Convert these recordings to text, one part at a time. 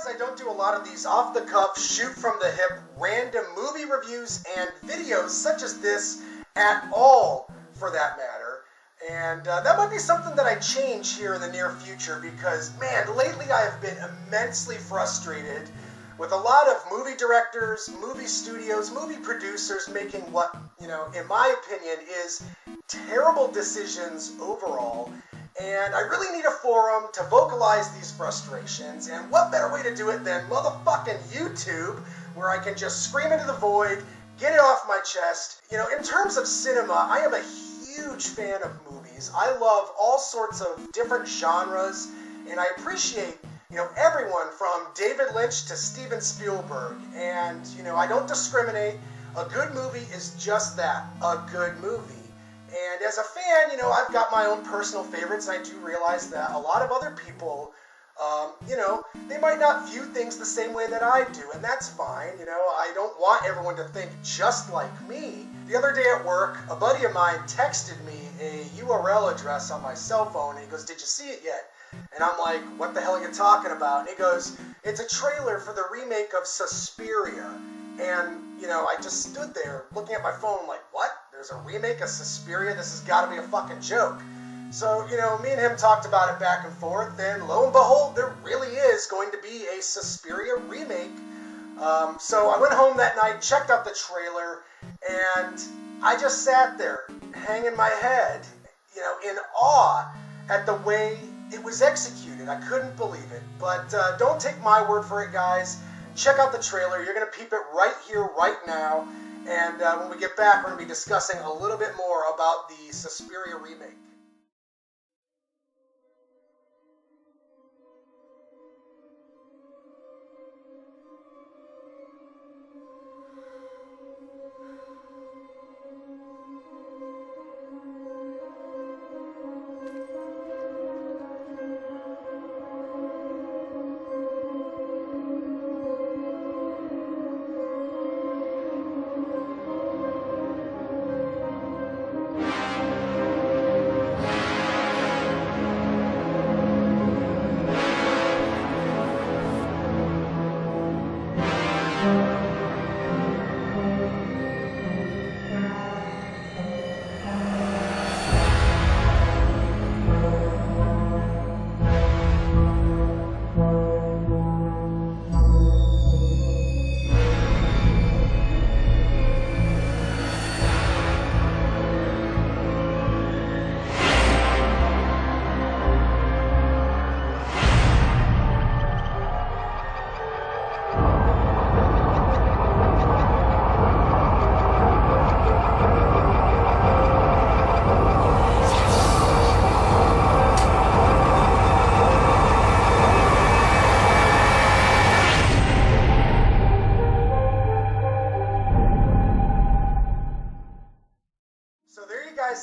I don't do a lot of these off-the-cuff, shoot-from-the-hip, random movie reviews and videos such as this at all, for that matter. And that might be something that I change here in the near future because, man, lately I have been immensely frustrated with a lot of movie directors, movie studios, movie producers making what, in my opinion, is terrible decisions overall. And I really need a forum to vocalize these frustrations, and what better way to do it than motherfucking YouTube, where I can just scream into the void, get it off my chest. In terms of cinema, I am a huge fan of movies. I love all sorts of different genres, and I appreciate everyone from David Lynch to Steven Spielberg, and, I don't discriminate. A good movie is just that, a good movie. And as a fan, I've got my own personal favorites, and I do realize that a lot of other people, they might not view things the same way that I do, and that's fine. I don't want everyone to think just like me. The other day at work, a buddy of mine texted me a URL address on my cell phone, and he goes, "Did you see it yet?" And I'm like, "What the hell are you talking about?" And he goes, "It's a trailer for the remake of Suspiria." And, I just stood there looking at my phone like, what? There's a remake of Suspiria? This has got to be a fucking joke. So, me and him talked about it back and forth, and lo and behold, there really is going to be a Suspiria remake. So I went home that night, checked out the trailer, and I just sat there, hanging my head, in awe at the way it was executed. I couldn't believe it. But don't take my word for it, guys. Check out the trailer. You're going to peep it right here, right now. And when we get back, we're going to be discussing a little bit more about the Suspiria remake.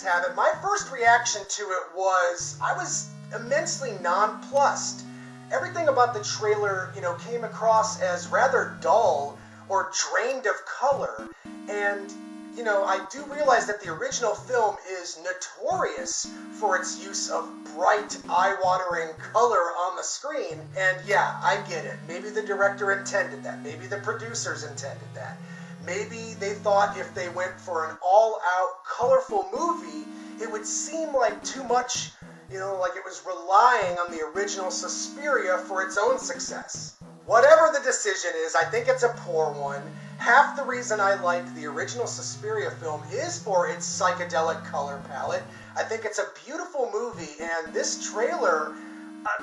Have it. My first reaction to it was, I was immensely nonplussed. Everything about the trailer, came across as rather dull or drained of color. And, I do realize that the original film is notorious for its use of bright, eye-watering color on the screen. And yeah, I get it. Maybe the director intended that. Maybe the producers intended that. Maybe they thought if they went for an all-out, colorful movie, it would seem like too much, like it was relying on the original Suspiria for its own success. Whatever the decision is, I think it's a poor one. Half the reason I like the original Suspiria film is for its psychedelic color palette. I think it's a beautiful movie, and this trailer,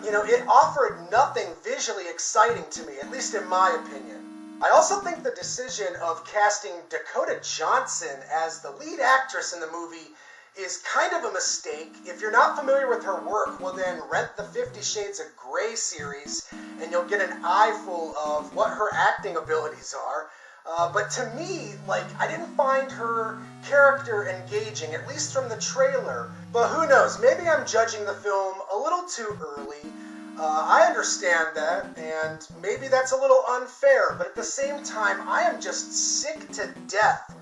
it offered nothing visually exciting to me, at least in my opinion. I also think the decision of casting Dakota Johnson as the lead actress in the movie is kind of a mistake. If you're not familiar with her work, well then rent the 50 Shades of Grey series and you'll get an eyeful of what her acting abilities are. But to me, I didn't find her character engaging, at least from the trailer. But who knows, maybe I'm judging the film a little too early. I understand that, and maybe that's a little unfair, but at the same time, I am just sick to death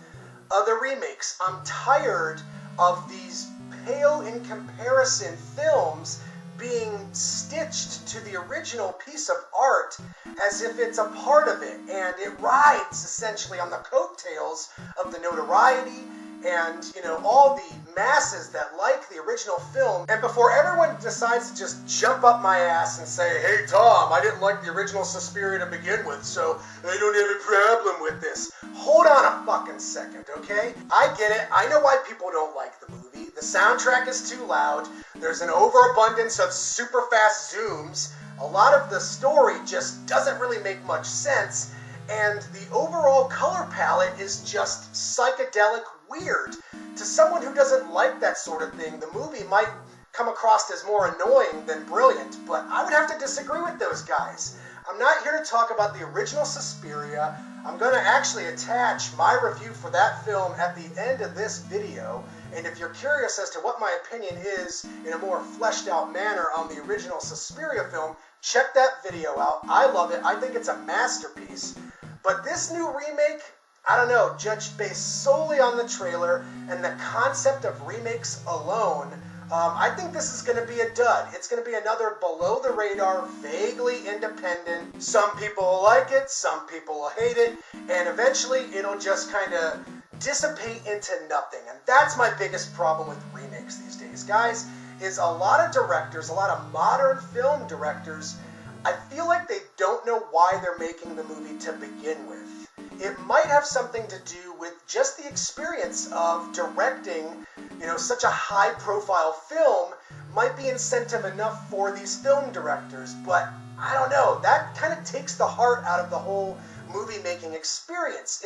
of the remakes. I'm tired of these pale in comparison films being stitched to the original piece of art as if it's a part of it, and it rides essentially on the coattails of the notoriety and, you know, all the masses that like the original film. And before everyone decides to just jump up my ass and say, hey Tom, I didn't like the original Suspiria to begin with, so I don't have a problem with this. Hold on a fucking second, okay? I get it. I know why people don't like the movie. The soundtrack is too loud. There's an overabundance of super fast zooms. A lot of the story just doesn't really make much sense. And the overall color palette is just psychedelic weird. To someone who doesn't like that sort of thing, the movie might come across as more annoying than brilliant, but I would have to disagree with those guys. I'm not here to talk about the original Suspiria. I'm going to actually attach my review for that film at the end of this video, and if you're curious as to what my opinion is in a more fleshed out manner on the original Suspiria film, check that video out. I love it. I think it's a masterpiece. But this new remake, I don't know, judged based solely on the trailer and the concept of remakes alone, I think this is going to be a dud. It's going to be another below-the-radar, vaguely independent. Some people will like it, some people will hate it, and eventually it'll just kind of dissipate into nothing. And that's my biggest problem with remakes these days, guys, is a lot of directors, a lot of modern film directors, I feel like they don't know why they're making the movie to begin with. It might have something to do with just the experience of directing, you know, such a high-profile film might be incentive enough for these film directors, but I don't know, that kind of takes the heart out of the whole movie-making experience.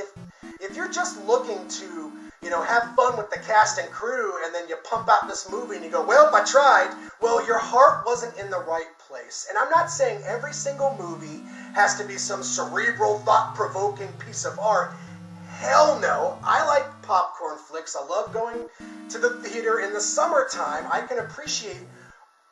If you're just looking to, you know, have fun with the cast and crew, and then you pump out this movie and you go, well, I tried, well, your heart wasn't in the right place. And I'm not saying every single movie has to be some cerebral, thought-provoking piece of art. Hell no. I like popcorn flicks. I love going to the theater in the summertime. I can appreciate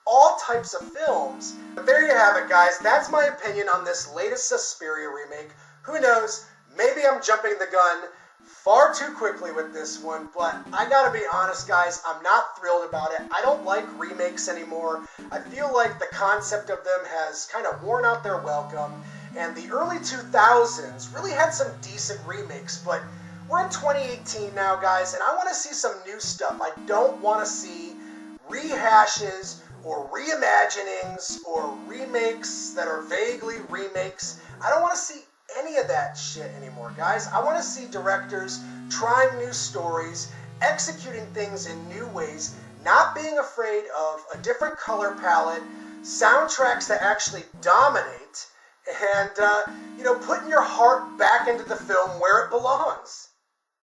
all types of films. But there you have it, guys. That's my opinion on this latest Suspiria remake. Who knows? Maybe I'm jumping the gun far too quickly with this one, but I gotta be honest, guys, I'm not thrilled about it. I don't like remakes anymore. I feel like the concept of them has kind of worn out their welcome, and the early 2000s really had some decent remakes, but we're in 2018 now, guys, and I want to see some new stuff. I don't want to see rehashes or reimaginings or remakes that are vaguely remakes. I don't want to see any of that shit anymore, guys. I want to see directors trying new stories, executing things in new ways, not being afraid of a different color palette, soundtracks that actually dominate, and, you know, putting your heart back into the film where it belongs.